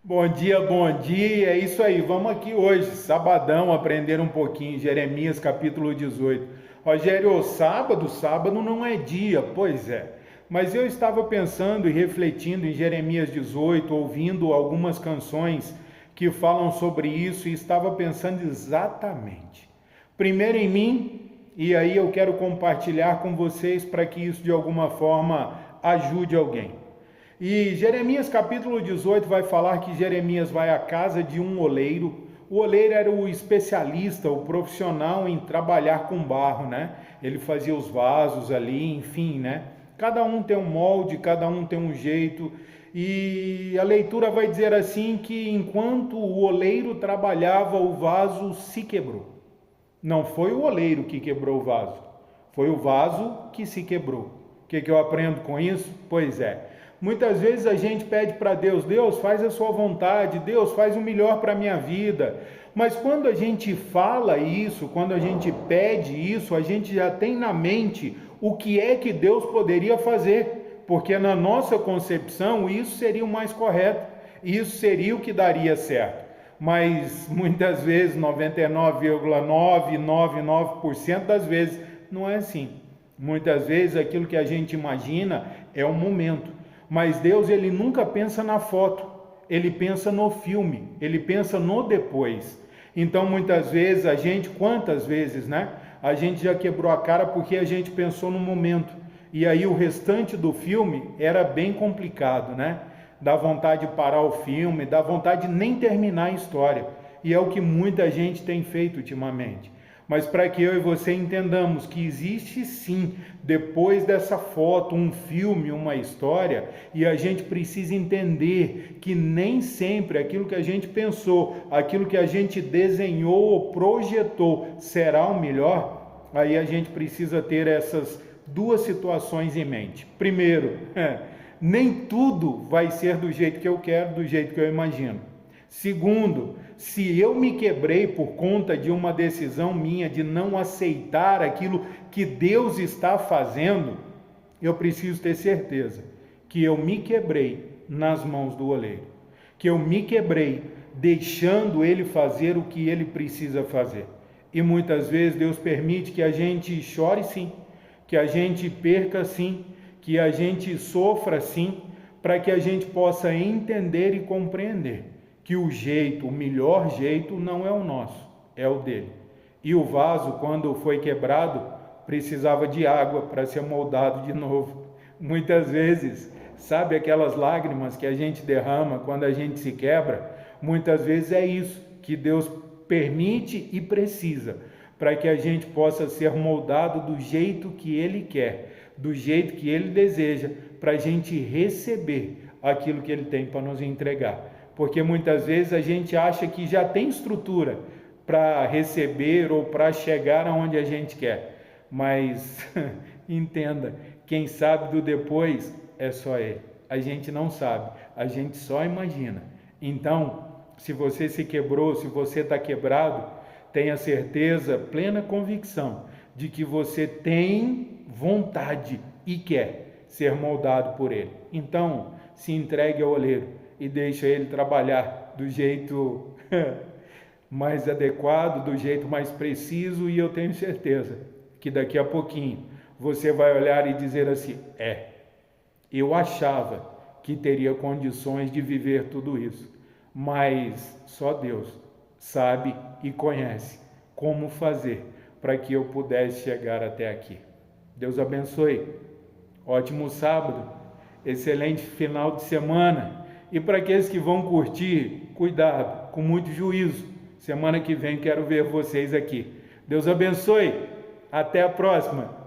Bom dia, é isso aí. Vamos aqui hoje, sabadão, aprender um pouquinho, Jeremias capítulo 18. Rogério, sábado não é dia, pois é. Mas eu estava pensando e refletindo em Jeremias 18, ouvindo algumas canções que falam sobre isso e estava pensando exatamente. Primeiro em mim, e aí eu quero compartilhar com vocês para que isso de alguma forma ajude alguém. E Jeremias capítulo 18 vai falar que Jeremias vai à casa de um oleiro. O oleiro era o especialista, o profissional em trabalhar com barro, né? Ele fazia os vasos ali, enfim, né? Cada um tem um molde, cada um tem um jeito. E a leitura vai dizer assim que enquanto o oleiro trabalhava, o vaso se quebrou. Não foi o oleiro que quebrou o vaso, foi o vaso que se quebrou. O que eu aprendo com isso? Pois é, muitas vezes a gente pede para Deus, Deus faz a sua vontade, Deus faz o melhor para a minha vida. Mas quando a gente fala isso, quando a gente pede isso, a gente já tem na mente o que é que Deus poderia fazer, porque na nossa concepção isso seria o mais correto, isso seria o que daria certo. Mas muitas vezes, 99,999% das vezes, não é assim. Muitas vezes aquilo que a gente imagina é o momento. Mas Deus, ele nunca pensa na foto, ele pensa no filme, ele pensa no depois. Então muitas vezes quantas vezes, né? A gente já quebrou a cara porque a gente pensou no momento. E aí o restante do filme era bem complicado, né? Dá vontade de parar o filme, dá vontade de nem terminar a história. E é o que muita gente tem feito ultimamente. Mas para que eu e você entendamos que existe sim, depois dessa foto, um filme, uma história, e a gente precisa entender que nem sempre aquilo que a gente pensou, aquilo que a gente desenhou ou projetou será o melhor, aí a gente precisa ter essas duas situações em mente. Primeiro, nem tudo vai ser do jeito que eu quero, do jeito que eu imagino. Segundo, se eu me quebrei por conta de uma decisão minha de não aceitar aquilo que Deus está fazendo, eu preciso ter certeza que eu me quebrei nas mãos do oleiro, que eu me quebrei deixando ele fazer o que ele precisa fazer. E muitas vezes Deus permite que a gente chore sim, que a gente perca sim, que a gente sofra sim, para que a gente possa entender e compreender que o melhor jeito não é o nosso, é o dele. E o vaso, quando foi quebrado, precisava de água para ser moldado de novo. Muitas vezes, sabe aquelas lágrimas que a gente derrama quando a gente se quebra? Muitas vezes é isso que Deus permite e precisa, para que a gente possa ser moldado do jeito que Ele quer, do jeito que Ele deseja, para a gente receber aquilo que Ele tem para nos entregar. Porque muitas vezes a gente acha que já tem estrutura para receber ou para chegar aonde a gente quer. Mas entenda, quem sabe do depois é só Ele. A gente não sabe, a gente só imagina. Então, se você se quebrou, se você está quebrado, tenha certeza, plena convicção de que você tem vontade e quer ser moldado por Ele. Então, se entregue ao oleiro e deixa ele trabalhar do jeito mais adequado, do jeito mais preciso, e eu tenho certeza que daqui a pouquinho você vai olhar e dizer assim, eu achava que teria condições de viver tudo isso, mas só Deus sabe e conhece como fazer para que eu pudesse chegar até aqui. Deus abençoe, ótimo sábado, excelente final de semana. E para aqueles que vão curtir, cuidado, com muito juízo. Semana que vem quero ver vocês aqui. Deus abençoe. Até a próxima.